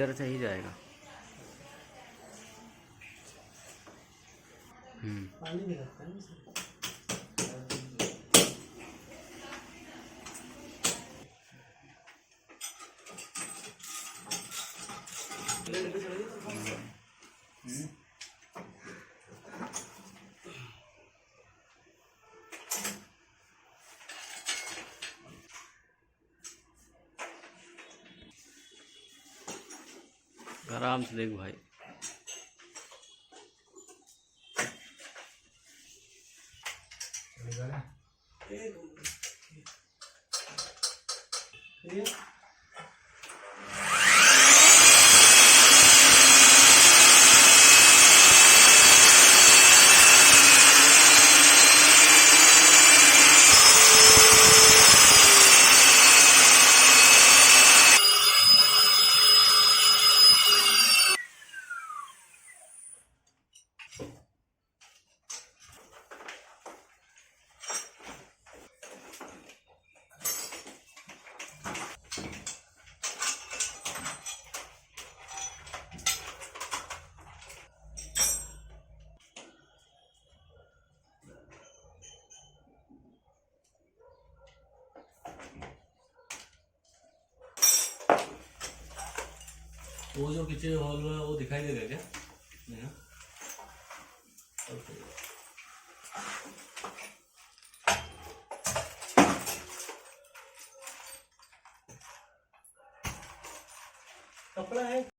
इधर से ही जाएगा। पानी भी रखता है ना। आराम से देख भाई। वो जो किचन हॉल में वो दिखाई देगा क्या? नहीं ना? कपड़ा है